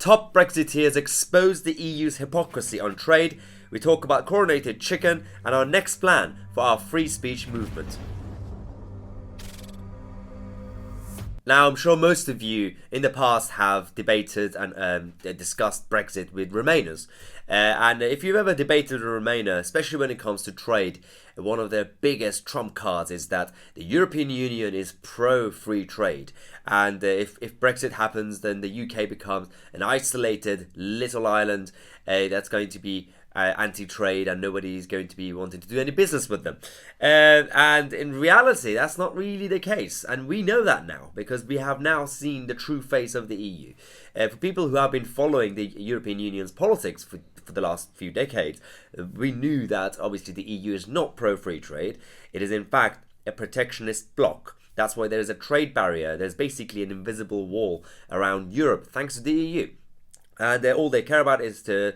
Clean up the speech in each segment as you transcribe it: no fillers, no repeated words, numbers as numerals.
Top Brexiteers expose the EU's hypocrisy on trade. We talk about chlorinated chicken and our next plan for our free speech movement. Now, I'm sure most of you in the past have debated and discussed Brexit with Remainers. And if you've ever debated with a Remainer, especially when it comes to trade, one of their biggest trump cards is that the European Union is pro-free trade. And if Brexit happens, then the UK becomes an isolated little island that's going to be anti-trade, and nobody is going to be wanting to do any business with them. And in reality, that's not really the case. And we know that now, because we have now seen the true face of the EU. For people who have been following the European Union's politics for the last few decades, we knew that obviously the EU is not pro-free trade. It is in fact a protectionist bloc. That's why there is a trade barrier. There's basically an invisible wall around Europe, thanks to the EU. And all they care about is to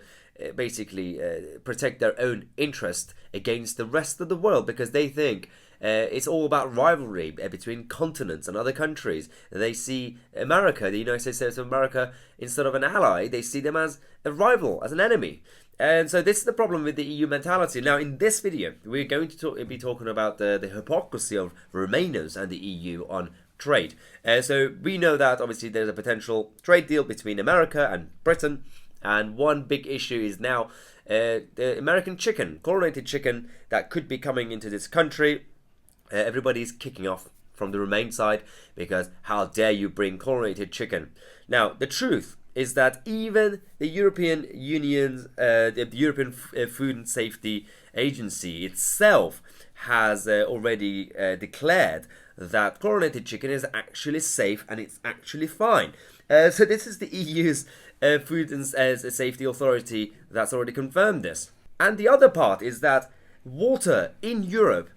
basically protect their own interest against the rest of the world, because they think it's all about rivalry between continents and other countries. They see America, the United States of America, instead of an ally, they see them as a rival, as an enemy. And so this is the problem with the EU mentality. Now, in this video, we're going to be talking about the hypocrisy of Remainers and the EU on trade. So we know that obviously there's a potential trade deal between America and Britain. And one big issue is now the American chicken, chlorinated chicken, that could be coming into this country. Everybody's kicking off from the Remain side because how dare you bring chlorinated chicken. Now, the truth is that even the European Union's, the European Food and Safety Agency itself has already declared that chlorinated chicken is actually safe and it's actually fine. So this is the EU's Food and Safety Authority that's already confirmed this. And the other part is that water in Europe,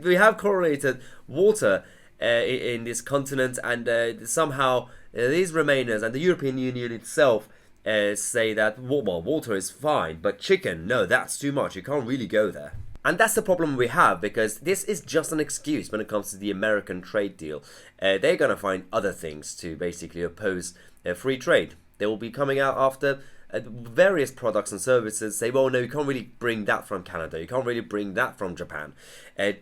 we have chlorinated water in this continent, and somehow these Remainers and the European Union itself say that water is fine, but chicken, no, that's too much, you can't really go there. And that's the problem we have, because this is just an excuse when it comes to the American trade deal. They're going to find other things to basically oppose free trade. They will be coming out after various products and services, say, well, no, you can't really bring that from Canada, you can't really bring that from Japan,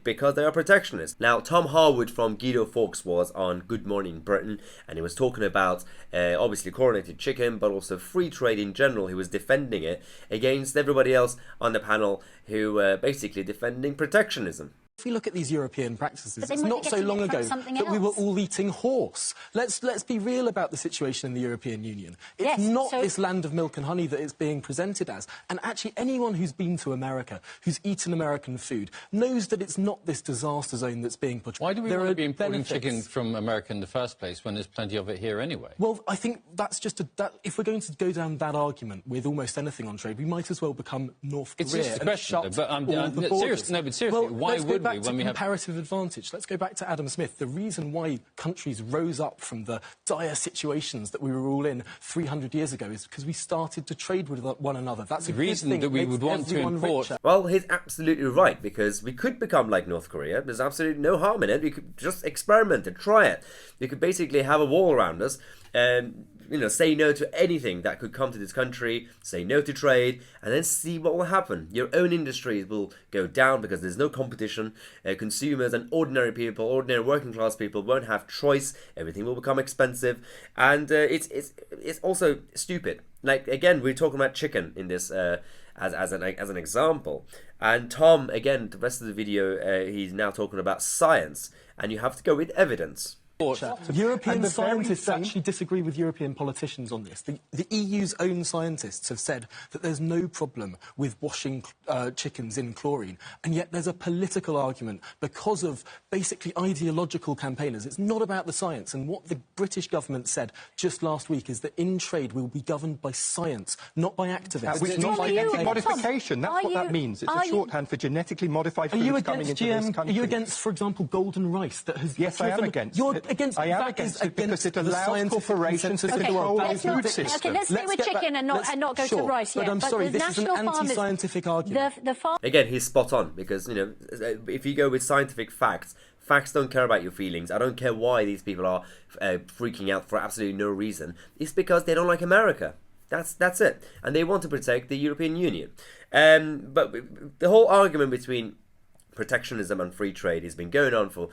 because they are protectionist. Now, Tom Harwood from Guido Fawkes was on Good Morning Britain, and he was talking about obviously chlorinated chicken, but also free trade in general. He was defending it against everybody else on the panel who were basically defending protectionism. If we look at these European practices, it's not so long ago that we were all eating horse. Let's be real about the situation in the European Union. It's not this land of milk and honey that it's being presented as. And actually, anyone who's been to America, who's eaten American food, knows that it's not this disaster zone that's being portrayed. Why do we want to be importing chicken from America in the first place when there's plenty of it here anyway? Well, I think that's just if we're going to go down that argument with almost anything on trade, we might as well become North Korea. It's just a question, but seriously, well, why would back to comparative advantage. Let's go back to Adam Smith. The reason why countries rose up from the dire situations that we were all in 300 years ago is because we started to trade with one another. That's the reason that we would want to import. Richer. Well, he's absolutely right, because we could become like North Korea. There's absolutely no harm in it. We could just experiment and try it. We could basically have a wall around us and say no to anything that could come to this country, say no to trade, and then see what will happen. Your own industries will go down because there's no competition. Consumers and ordinary people, ordinary working class people won't have choice. Everything will become expensive, and it's also stupid. Like, again, we're talking about chicken in this as an example. And Tom, again, the rest of the video, he's now talking about science, and you have to go with evidence. European scientists actually disagree with European politicians on this. The EU's own scientists have said that there's no problem with washing chickens in chlorine, and yet there's a political argument because of basically ideological campaigners. It's not about the science, and what the British government said just last week is that in trade will be governed by science, not by activists. Which is not by genetic modification. That's what that means. It's a shorthand for genetically modified foods coming into this country. Are you against, for example, golden rice that has... Yes, I am against it. I am against it because it allows corporations to control the food system. Okay, let's stay with chicken and not go to rice yet. But I'm sorry, this is an anti-scientific argument. Again, he's spot on, because, if you go with scientific facts, Facts don't care about your feelings. I don't care why these people are freaking out for absolutely no reason. It's because they don't like America. That's it. And they want to protect the European Union. But the whole argument between protectionism and free trade has been going on for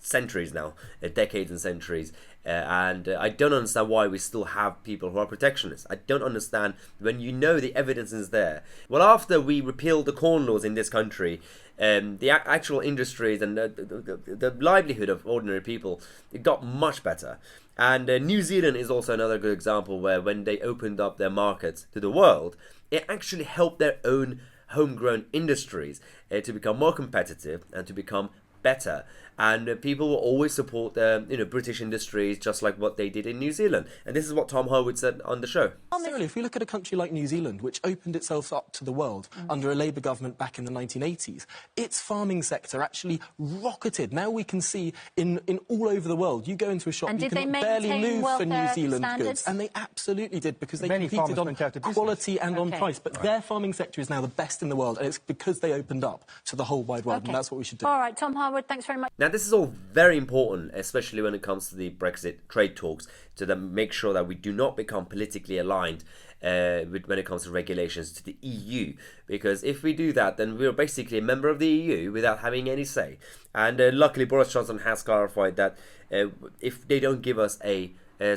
centuries now, decades and centuries, and I don't understand why we still have people who are protectionists. I don't understand when you know the evidence is there. Well, after we repealed the corn laws in this country, the actual industries and the livelihood of ordinary people, it got much better. And New Zealand is also another good example where when they opened up their markets to the world, it actually helped their own homegrown industries to become more competitive and to become better. And people will always support the British industries, just like what they did in New Zealand. And this is what Tom Harwood said on the show. Necessarily, if we look at a country like New Zealand, which opened itself up to the world under a Labour government back in the 1980s, its farming sector actually rocketed. Now we can see in all over the world, you go into a shop, you can barely move for New Zealand goods. And they absolutely did, because they competed on quality and on price. But their farming sector is now the best in the world, and it's because they opened up to the whole wide world, and that's what we should do. All right, Tom Harwood, thanks very much. Now, this is all very important, especially when it comes to the Brexit trade talks, to make sure that we do not become politically aligned when it comes to regulations to the EU. Because if we do that, then we're basically a member of the EU without having any say. And luckily, Boris Johnson has clarified that if they don't give us a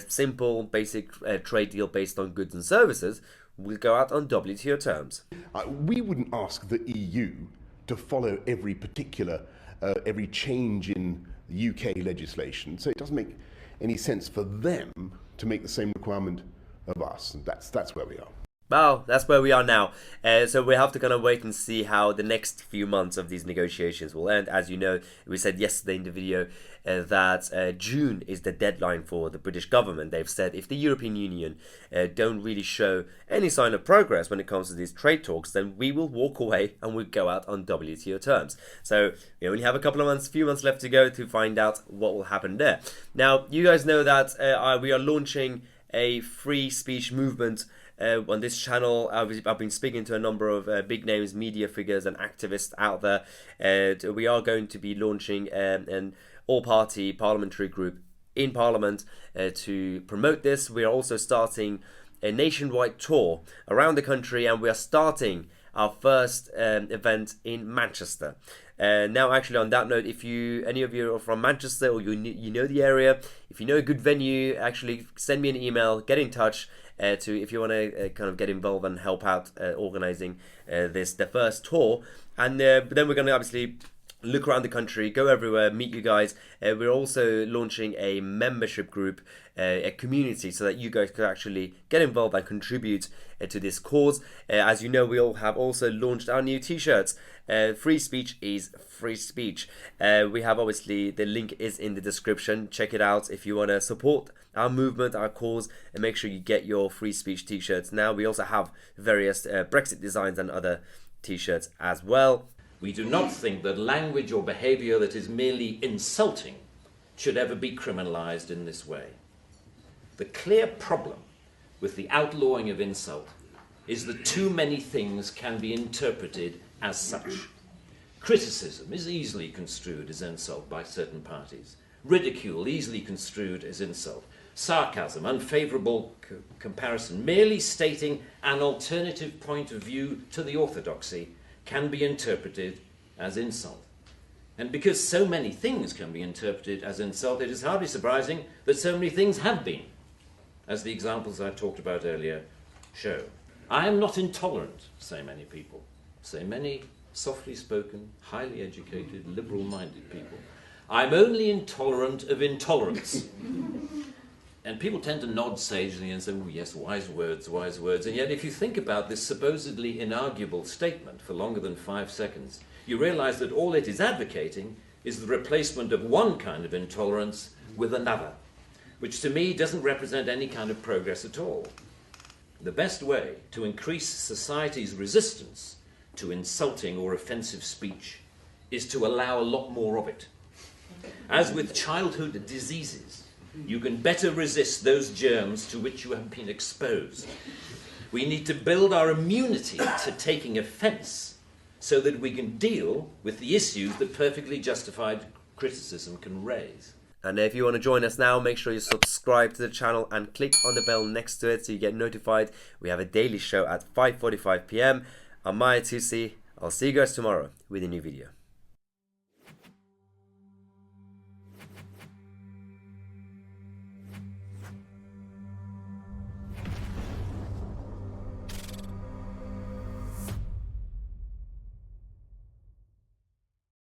simple, basic trade deal based on goods and services, we'll go out on WTO terms. We wouldn't ask the EU to follow every particular every change in UK legislation, so it doesn't make any sense for them to make the same requirement of us, and that's where we are. Well, that's where we are now. So we have to kind of wait and see how the next few months of these negotiations will end. As you know, we said yesterday in the video that June is the deadline for the British government. They've said if the European Union don't really show any sign of progress when it comes to these trade talks, then we will walk away and we'll go out on WTO terms. So we only have a few months left to go to find out what will happen there. Now, you guys know that we are launching a free speech movement on this channel. I've been speaking to a number of big names, media figures and activists out there. We are going to be launching an all-party parliamentary group in Parliament to promote this. We are also starting a nationwide tour around the country, and we are starting our first event in Manchester. Now, actually, on that note, if any of you are from Manchester or you know the area, if you know a good venue, actually send me an email, get in touch if you want to kind of get involved and help out organising the first tour. And then we're going to obviously look around the country, go everywhere, meet you guys. We're also launching a membership group, a community, so that you guys could actually get involved and contribute to this cause. As you know, we all have also launched our new t-shirts. Free speech is free speech. We have, obviously, the link is in the description. Check it out if you want to support our movement, our cause, and make sure you get your free speech t-shirts. Now, we also have various Brexit designs and other t-shirts as well. We do not think that language or behaviour that is merely insulting should ever be criminalised in this way. The clear problem with the outlawing of insult is that too many things can be interpreted as such. Criticism is easily construed as insult by certain parties. Ridicule easily construed as insult. Sarcasm, unfavourable comparison, merely stating an alternative point of view to the orthodoxy can be interpreted as insult. And because so many things can be interpreted as insult, it is hardly surprising that so many things have been, as the examples I talked about earlier show. I am not intolerant, say many people, say many softly spoken, highly educated, liberal-minded people. I'm only intolerant of intolerance. And people tend to nod sagely and say, oh yes, wise words, wise words. And yet if you think about this supposedly inarguable statement for longer than 5 seconds, you realise that all it is advocating is the replacement of one kind of intolerance with another, which to me doesn't represent any kind of progress at all. The best way to increase society's resistance to insulting or offensive speech is to allow a lot more of it. As with childhood diseases, you can better resist those germs to which you have been exposed. We need to build our immunity to taking offence so that we can deal with the issues that perfectly justified criticism can raise. And if you want to join us now, make sure you subscribe to the channel and click on the bell next to it so you get notified. We have a daily show at 5:45 p.m. I'm Tousi. I'll see you guys tomorrow with a new video.